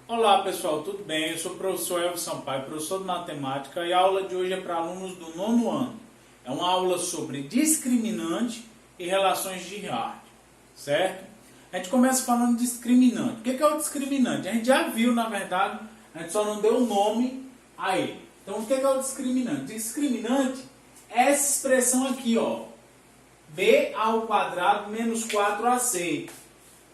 Olá pessoal, tudo bem? Eu sou o professor Elvio Sampaio, professor de matemática, e a aula de hoje é para alunos do nono ano. É uma aula sobre discriminante e relações de Hierarquia, certo? A gente começa falando de discriminante. O que é o discriminante? A gente já viu, na verdade, a gente só não deu o nome a ele. Então, o que é o discriminante? Discriminante é essa expressão aqui, ó, b ao quadrado menos 4ac,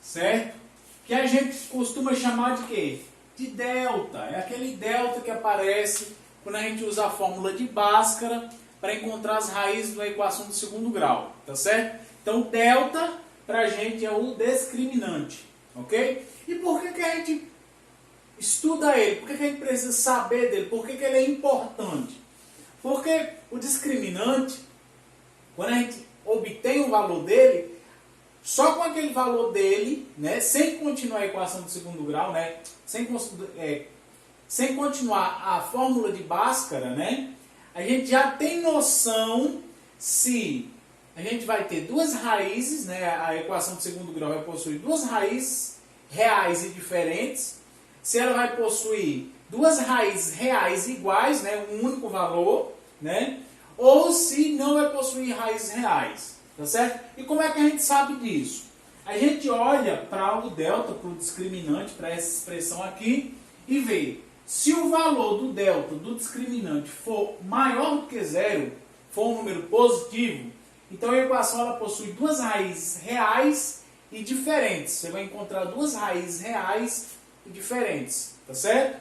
certo? Que a gente costuma chamar de quê? De delta. É aquele delta que aparece quando a gente usa a fórmula de Bhaskara para encontrar as raízes da equação do segundo grau, tá certo? Então, delta para a gente é o discriminante, ok? E por que a gente estuda ele? Por que a gente precisa saber dele? Por que ele é importante? Porque o discriminante, quando a gente obtém o valor dele, só com aquele valor dele, né, sem continuar a equação do segundo grau, né, sem continuar a fórmula de Bhaskara, né, a gente já tem noção se a gente vai ter duas raízes, né, a equação do segundo grau vai possuir duas raízes reais e diferentes, se ela vai possuir duas raízes reais iguais, né, um único valor, né, ou se não vai possuir raízes reais. Tá certo? E como é que a gente sabe disso? A gente olha para o delta, para o discriminante, para essa expressão aqui, e vê se o valor do delta, do discriminante, for maior do que zero, for um número positivo, então a equação ela possui duas raízes reais e diferentes. Você vai encontrar duas raízes reais e diferentes. Tá certo?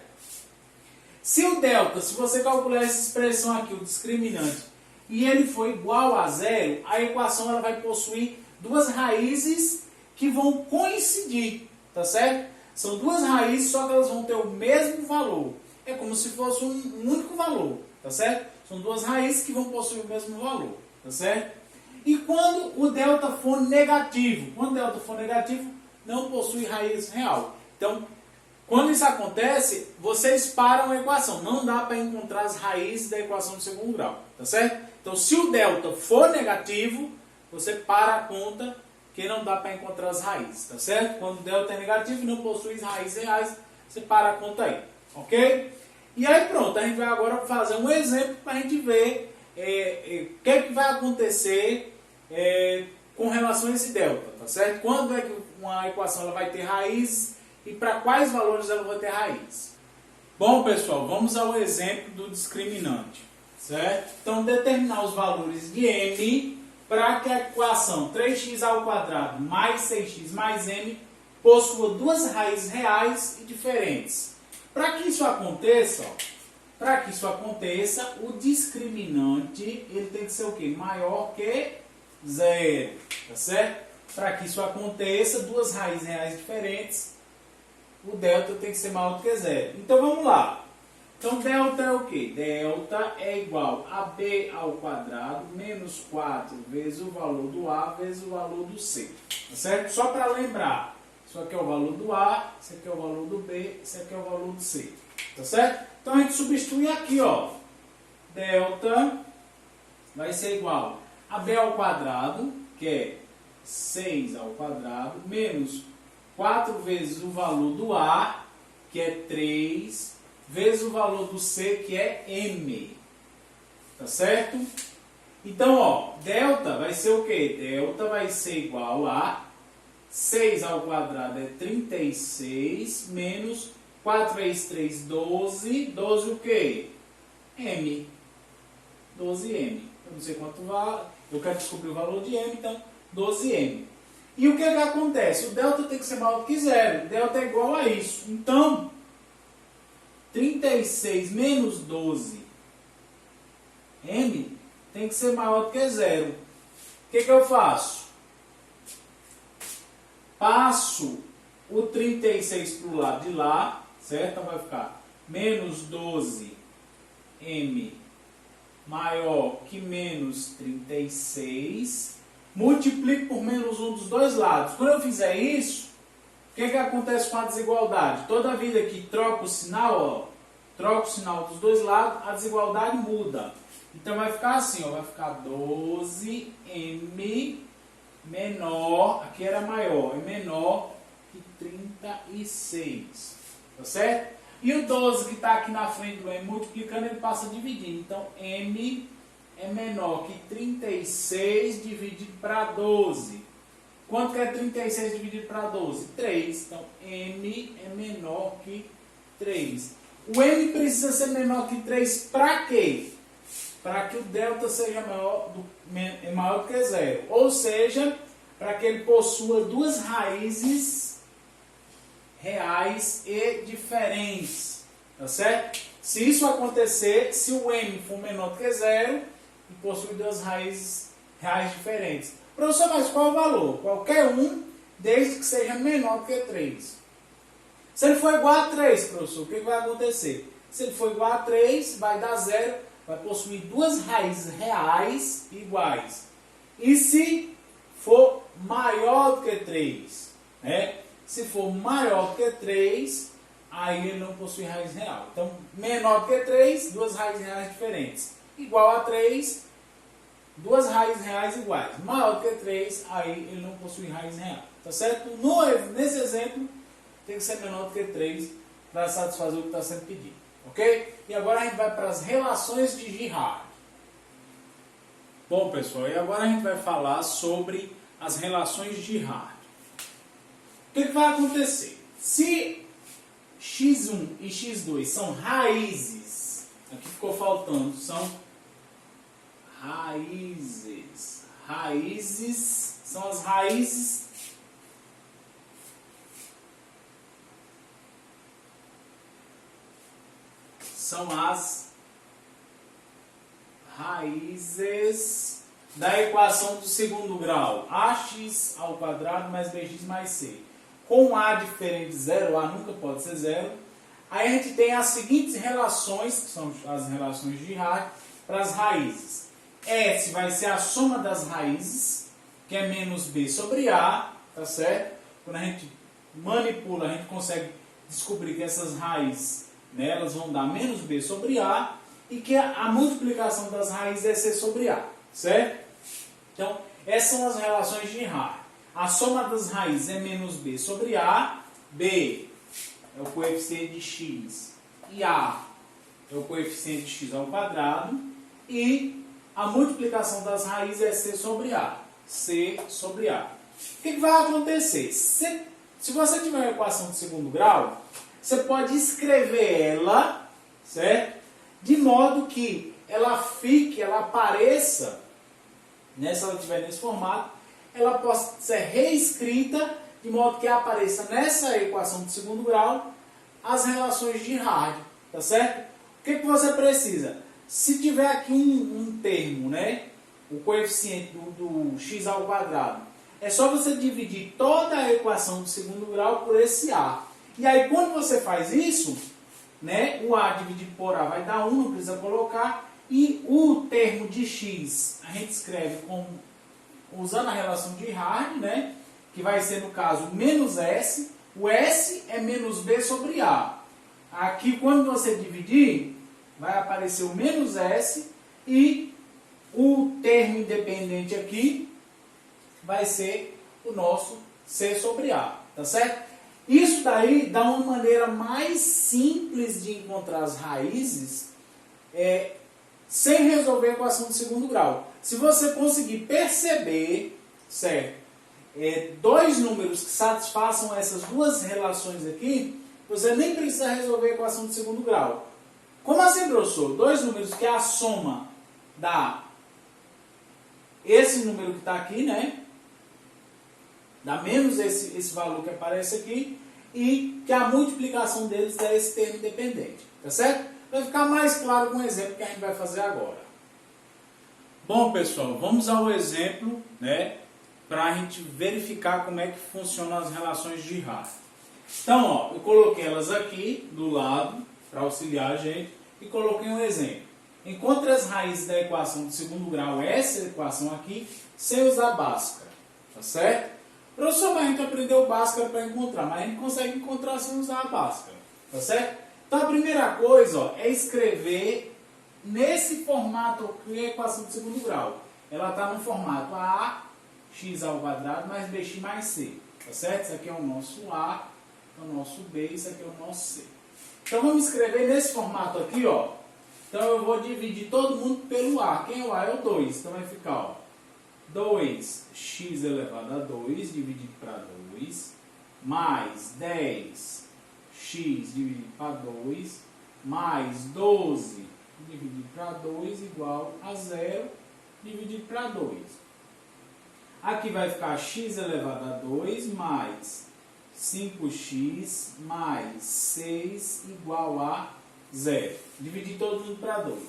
Se o delta, se você calcular essa expressão aqui, o discriminante, e ele for igual a zero, a equação ela vai possuir duas raízes que vão coincidir, tá certo? São duas raízes, só que elas vão ter o mesmo valor. É como se fosse um único valor, tá certo? São duas raízes que vão possuir o mesmo valor, tá certo? E quando o delta for negativo? Quando o delta for negativo, não possui raiz real. Então, quando isso acontece, vocês param a equação. Não dá para encontrar as raízes da equação do segundo grau, tá certo? Então, se o delta for negativo, você para a conta que não dá para encontrar as raízes, tá certo? Quando o delta é negativo e não possui raízes reais, você para a conta aí, ok? E aí pronto, a gente vai agora fazer um exemplo para a gente ver o que é que vai acontecer com relação a esse delta, tá certo? Quando é que uma equação ela vai ter raízes e para quais valores ela vai ter raiz. Bom, pessoal, vamos ao exemplo do discriminante, certo? Então, determinar os valores de m para que a equação 3x ao quadrado mais 6x mais m possua duas raízes reais e diferentes. Para que isso aconteça, o discriminante ele tem que ser o quê? Maior que zero, tá certo? Para que isso aconteça, duas raízes reais diferentes, o delta tem que ser maior do que zero. Então vamos lá. Então delta é o quê? Delta é igual a b ao quadrado menos 4 vezes o valor do a vezes o valor do c. Tá certo? Só para lembrar. Isso aqui é o valor do a, isso aqui é o valor do b, isso aqui é o valor do c. Tá certo? Então a gente substitui aqui, ó. Delta vai ser igual a b ao quadrado, que é 6 ao quadrado, menos 4 vezes o valor do A, que é 3, vezes o valor do C, que é M. Tá certo? Então, ó, delta vai ser o quê? Delta vai ser igual a 6 ao quadrado é 36, menos 4 vezes 3, 12. 12 o quê? M. 12M. Eu não sei quanto vale. Eu quero descobrir o valor de M, então 12M. E o que acontece? O delta tem que ser maior do que zero. Delta é igual a isso. Então, 36 menos 12 M tem que ser maior do que zero. O que eu faço? Passo o 36 para o lado de lá, certo? Então vai ficar menos 12M maior que menos 36. Multiplico por menos 1 dos dois lados. Quando eu fizer isso, o que acontece com a desigualdade? Toda vida que troca o sinal, ó, troca o sinal dos dois lados, a desigualdade muda. Então vai ficar assim, ó, vai ficar 12m menor, aqui era maior, é menor que 36. tá certo? E o 12 que está aqui na frente do m multiplicando, ele passa a dividir. Então, m é menor que 36 dividido para 12. Quanto que é 36 dividido para 12? 3. Então, m é menor que 3. O m precisa ser menor que 3 para quê? Para que o delta seja maior do que 0. Ou seja, para que ele possua duas raízes reais e diferentes. Tá certo? Se isso acontecer, se o m for menor do que 0, ele possui duas raízes reais diferentes. Professor, mas qual o valor? Qualquer um, desde que seja menor do que 3. Se ele for igual a 3, professor, o que vai acontecer? Se ele for igual a 3, vai dar 0, vai possuir duas raízes reais iguais. E se for maior do que 3, né? Se for maior do que 3, aí ele não possui raiz real. Então, menor do que 3, duas raízes reais diferentes. Igual a 3, duas raízes reais iguais. Maior do que 3, aí ele não possui raiz real. Tá certo? Nesse exemplo, tem que ser menor do que 3 para satisfazer o que está sendo pedido. Ok? E agora a gente vai para as relações de Girard. Bom, pessoal, e agora a gente vai falar sobre as relações de Girard. O que vai acontecer? Se x1 e x2 são raízes, aqui ficou faltando, são raízes. Raízes são as raízes da equação do segundo grau. ax ao quadrado mais bx mais c. Com a diferente de zero, a nunca pode ser zero. Aí a gente tem as seguintes relações, que são as relações de Girard, para as raízes. S vai ser a soma das raízes, que é menos b sobre a, tá certo? Quando a gente manipula, a gente consegue descobrir que essas raízes, né, elas vão dar menos b sobre a, e que a multiplicação das raízes é c sobre a, certo? Então, essas são as relações de Girard. A soma das raízes é menos b sobre a, b é o coeficiente de x, e a é o coeficiente de x ao quadrado, e a multiplicação das raízes é c sobre a, c sobre a. O que vai acontecer? Se você tiver uma equação de segundo grau, você pode escrever ela, certo? De modo que ela apareça, né, se ela estiver nesse formato, ela possa ser reescrita de modo que apareça nessa equação de segundo grau as relações de Girard, tá certo? O que você precisa? Se tiver aqui um termo, né, o coeficiente do x ao quadrado, é só você dividir toda a equação de segundo grau por esse a. E aí quando você faz isso, né, o a dividido por a vai dar 1, não precisa colocar, e o termo de x a gente escreve usando a relação de Girard, né, que vai ser, no caso, menos S. O S é menos B sobre A. Aqui, quando você dividir, vai aparecer o menos S e o termo independente aqui vai ser o nosso C sobre A. Tá certo? Isso daí dá uma maneira mais simples de encontrar as raízes sem resolver a equação de segundo grau. Se você conseguir perceber, certo, dois números que satisfaçam essas duas relações aqui, você nem precisa resolver a equação de segundo grau. Como assim, professor? Dois números que a soma dá esse número que está aqui, né? Dá menos esse valor que aparece aqui, e que a multiplicação deles dá esse termo independente. Tá certo? Vai ficar mais claro com o exemplo que a gente vai fazer agora. Bom, pessoal, vamos ao exemplo, né, para a gente verificar como é que funcionam as relações de Girard. Então, ó, eu coloquei elas aqui do lado para auxiliar a gente e coloquei um exemplo. Encontre as raízes da equação de segundo grau, essa equação aqui, sem usar Bhaskara. Tá certo? Professor, mas a gente aprendeu o Bhaskara para encontrar, mas a gente consegue encontrar sem usar a Bhaskara. Tá certo? Então, a primeira coisa, ó, é escrever nesse formato que é a equação de segundo grau. Ela está no formato ax ao quadrado mais bx mais c. Tá certo? Isso aqui é o nosso a, é o nosso b, isso aqui é o nosso c. Então vamos escrever nesse formato aqui, ó. Então eu vou dividir todo mundo pelo A. Quem é o A? É o 2. Então vai ficar, ó, 2x elevado a 2 dividido para 2, mais 10x dividido para 2, mais 12 dividido para 2 igual a 0 dividido para 2. Aqui vai ficar x elevado a 2 mais 5x mais 6 igual a 0. Dividir todo mundo para 2.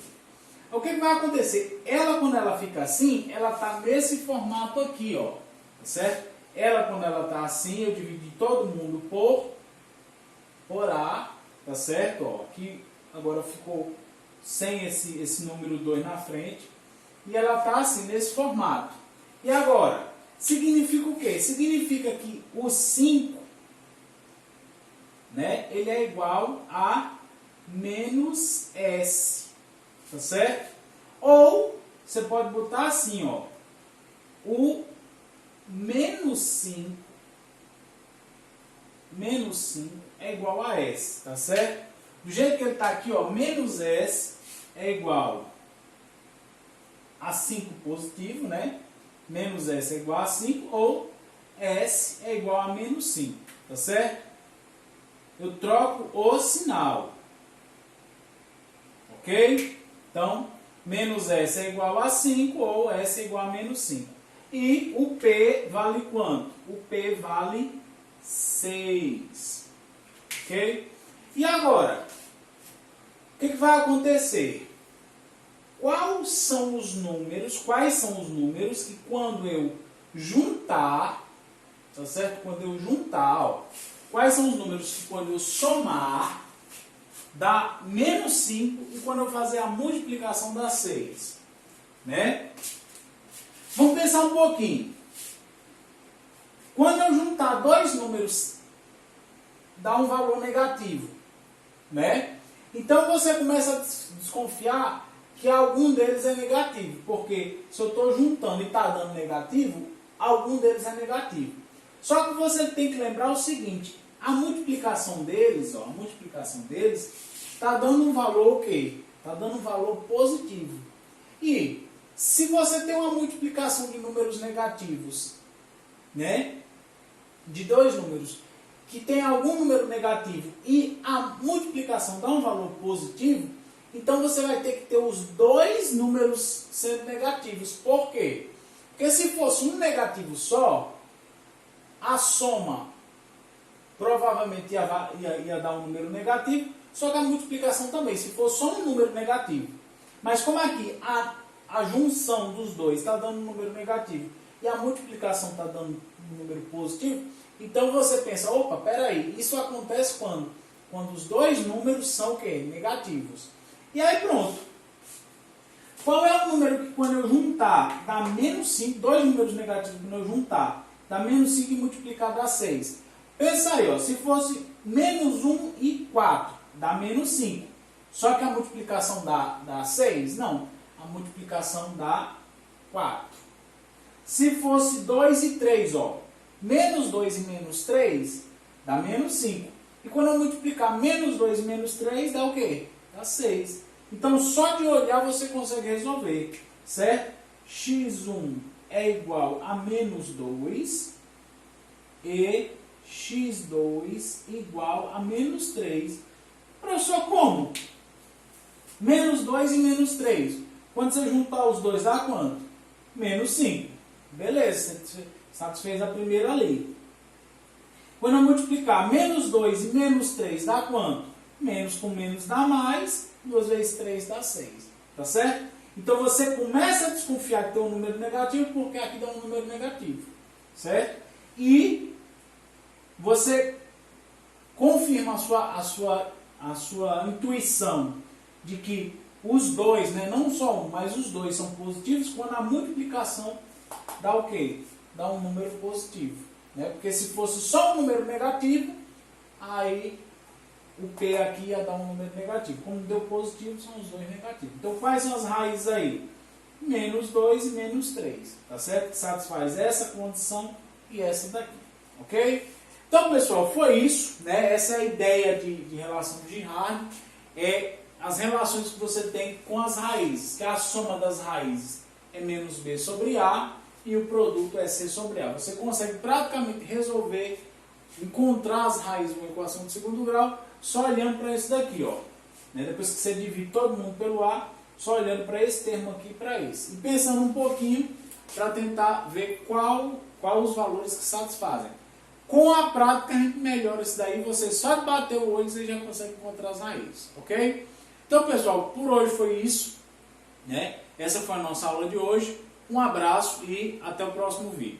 O que vai acontecer? Ela, quando ela fica assim, ela está nesse formato aqui, ó. Tá certo? Ela, quando ela está assim, eu dividi todo mundo por A. Tá certo? Ó, aqui agora ficou sem esse número 2 na frente. E ela está assim, nesse formato. E agora, significa o quê? Significa que o 5, né, ele é igual a menos S. Tá certo? Ou, você pode botar assim, ó. O menos 5 é igual a S. Tá certo? Do jeito que ele está aqui, ó, menos S é igual a 5 positivo, né? Menos S é igual a 5, ou S é igual a menos 5, tá certo? Eu troco o sinal, ok? Então, menos S é igual a 5, ou S é igual a menos 5. E o P vale quanto? O P vale 6, ok? E agora, o que vai acontecer? Quais são os números que quando eu juntar, tá certo? Quando eu juntar, ó, quais são os números que quando eu somar, dá menos 5 e quando eu fazer a multiplicação dá 6, né? Vamos pensar um pouquinho. Quando eu juntar dois números, dá um valor negativo, né? Então você começa a desconfiar que algum deles é negativo, porque se eu estou juntando e está dando negativo, algum deles é negativo. Só que você tem que lembrar o seguinte, a multiplicação deles está dando um valor o quê? Está dando um valor positivo. E se você tem uma multiplicação de números negativos, né, de dois números, que tem algum número negativo e a multiplicação dá um valor positivo, então você vai ter que ter os dois números sendo negativos. Por quê? Porque se fosse um negativo só, a soma provavelmente ia dar um número negativo, só que a multiplicação também, se for só um número negativo. Mas como aqui a junção dos dois está dando um número negativo e a multiplicação está dando um número positivo, então você pensa, opa, peraí, isso acontece quando? Quando os dois números são o quê? Negativos. E aí pronto. Qual é o número que quando eu juntar dá menos 5, dois números negativos quando eu juntar, dá menos 5 e multiplicar dá 6. Pensa aí, ó, se fosse menos 1 e 4, dá menos 5. Só que a multiplicação dá 6? Não, a multiplicação dá 4. Se fosse 2 e 3, ó, menos 2 e menos 3, dá menos 5. E quando eu multiplicar menos 2 e menos 3, dá o quê? Dá 6. Então, só de olhar você consegue resolver, certo? x1 é igual a menos 2 e x2 igual a menos 3. Professor, como? Menos 2 e menos 3. Quando você juntar os dois, dá quanto? Menos 5. Beleza, você satisfez a primeira lei. Quando eu multiplicar menos 2 e menos 3, dá quanto? Menos com menos dá mais, 2 vezes 3 dá 6. Tá certo? Então você começa a desconfiar que tem um número negativo, porque aqui dá um número negativo. Certo? E você confirma a sua intuição de que os dois, né, não só um, mas os dois são positivos quando a multiplicação dá o quê? Dá um número positivo. Né? Porque se fosse só um número negativo, aí o P aqui ia dar um número negativo. Como deu positivo, são os dois negativos. Então, quais são as raízes aí? Menos 2 e menos 3. Tá certo? Que satisfaz essa condição e essa daqui. Ok? Então, pessoal, foi isso, né? Essa é a ideia de relação de Girard, é as relações que você tem com as raízes, que a soma das raízes é menos B sobre A e o produto é C sobre A. Você consegue praticamente resolver, encontrar as raízes de uma equação de segundo grau só olhando para isso daqui, ó. Né? Depois que você divide todo mundo pelo A, só olhando para esse termo aqui e para esse. E pensando um pouquinho para tentar ver qual os valores que satisfazem. Com a prática a gente melhora isso daí, você só de bater o olho você já consegue encontrar as raízes, ok? Então, pessoal, por hoje foi isso, né? Essa foi a nossa aula de hoje. Um abraço e até o próximo vídeo.